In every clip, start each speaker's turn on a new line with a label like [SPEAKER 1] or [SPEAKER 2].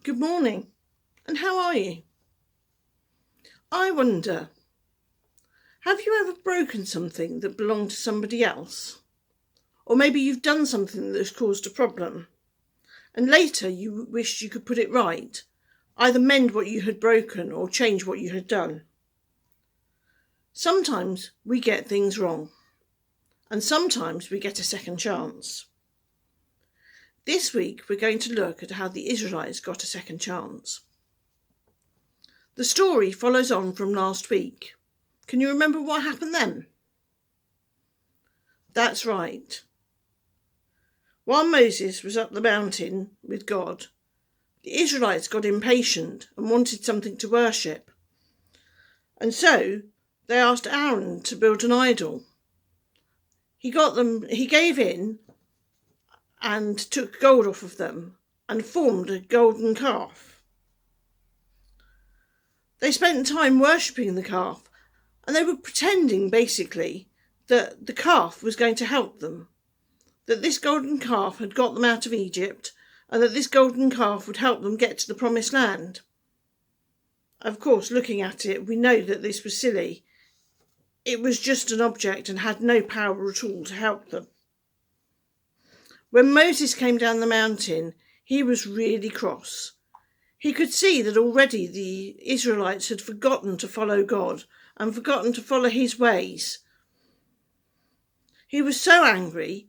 [SPEAKER 1] Good morning, and how are you? I wonder, have you ever broken something that belonged to somebody else? Or maybe you've done something that has caused a problem, and later you wished you could put it right, either mend what you had broken or change what you had done. Sometimes we get things wrong, and sometimes we get a second chance. This week we're going to look at how the Israelites got a second chance. The story follows on from last week. Can you remember what happened then? That's right. While Moses was up the mountain with God, the Israelites got impatient and wanted something to worship. And so they asked Aaron to build an idol. He gave in and took gold off of them and formed a golden calf. They spent time worshipping the calf, and they were pretending basically that the calf was going to help them, that this golden calf had got them out of Egypt, and that this golden calf would help them get to the promised land. Of course, looking at it, we know that this was silly. It was just an object and had no power at all to help them. When Moses came down the mountain, he was really cross. He could see that already the Israelites had forgotten to follow God and forgotten to follow his ways. He was so angry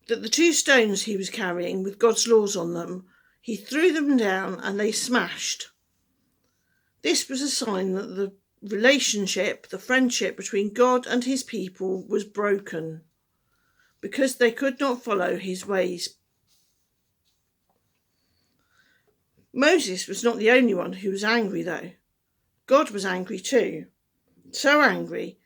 [SPEAKER 1] that the 2 stones he was carrying with God's laws on them, he threw them down and they smashed. This was a sign that the relationship, the friendship between God and his people was broken, because they could not follow his ways. Moses was not the only one who was angry though. God was angry too. So angry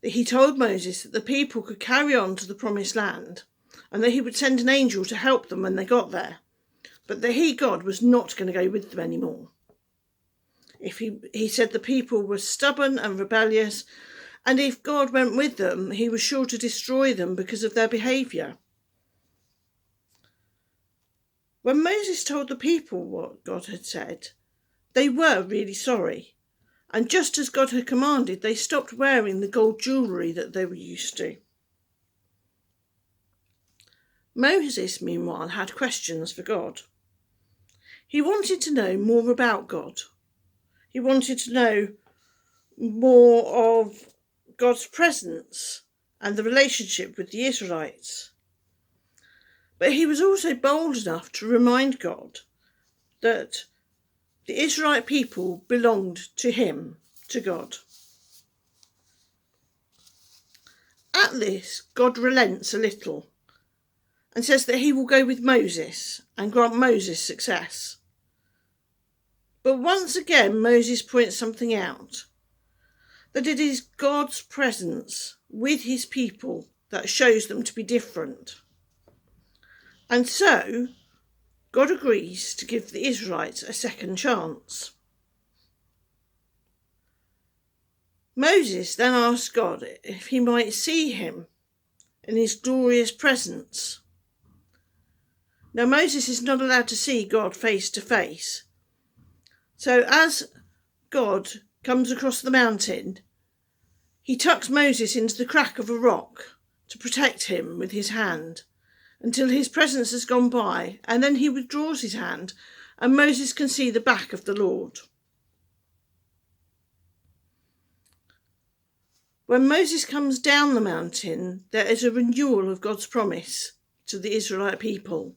[SPEAKER 1] that he told Moses that the people could carry on to the promised land and that he would send an angel to help them when they got there, but that he, God, was not going to go with them anymore. He said the people were stubborn and rebellious, and if God went with them, he was sure to destroy them because of their behaviour. When Moses told the people what God had said, they were really sorry, and just as God had commanded, they stopped wearing the gold jewellery that they were used to. Moses, meanwhile, had questions for God. He wanted to know more about God. He wanted to know more of God's presence and the relationship with the Israelites. But he was also bold enough to remind God that the Israelite people belonged to him, to God. At this, God relents a little and says that he will go with Moses and grant Moses success. But once again, Moses points something out, that it is God's presence with his people that shows them to be different. And so, God agrees to give the Israelites a second chance. Moses then asks God if he might see him in his glorious presence. Now, Moses is not allowed to see God face to face. So as God comes across the mountain, he tucks Moses into the crack of a rock to protect him with his hand until his presence has gone by, and then he withdraws his hand and Moses can see the back of the Lord. When Moses comes down the mountain, there is a renewal of God's promise to the Israelite people.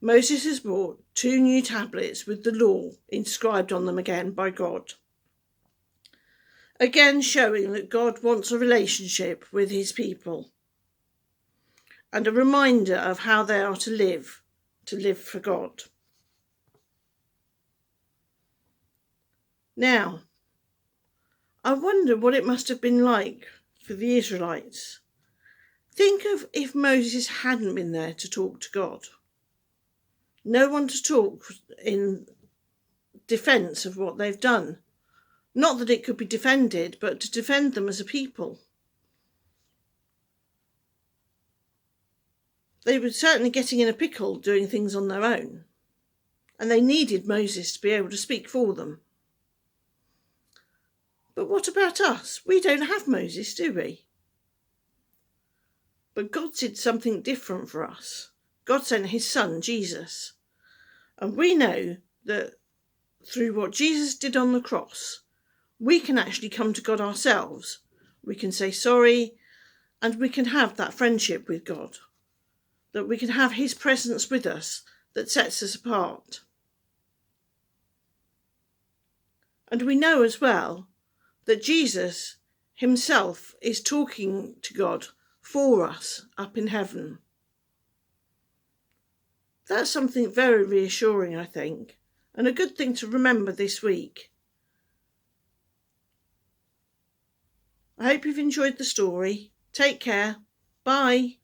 [SPEAKER 1] Moses has brought 2 new tablets with the law inscribed on them again by God. Again showing that God wants a relationship with his people, and a reminder of how they are to live for God. Now, I wonder what it must have been like for the Israelites. Think of if Moses hadn't been there to talk to God. No one to talk in defence of what they've done. Not that it could be defended, but to defend them as a people. They were certainly getting in a pickle doing things on their own. and they needed Moses to be able to speak for them. But what about us? We don't have Moses, do we? But God did something different for us. God sent his son, Jesus. And we know that through what Jesus did on the cross, we can actually come to God ourselves. We can say sorry, and we can have that friendship with God. That we can have his presence with us that sets us apart. And we know as well that Jesus himself is talking to God for us up in heaven. That's something very reassuring, I think, and a good thing to remember this week. I hope you've enjoyed the story. Take care. Bye.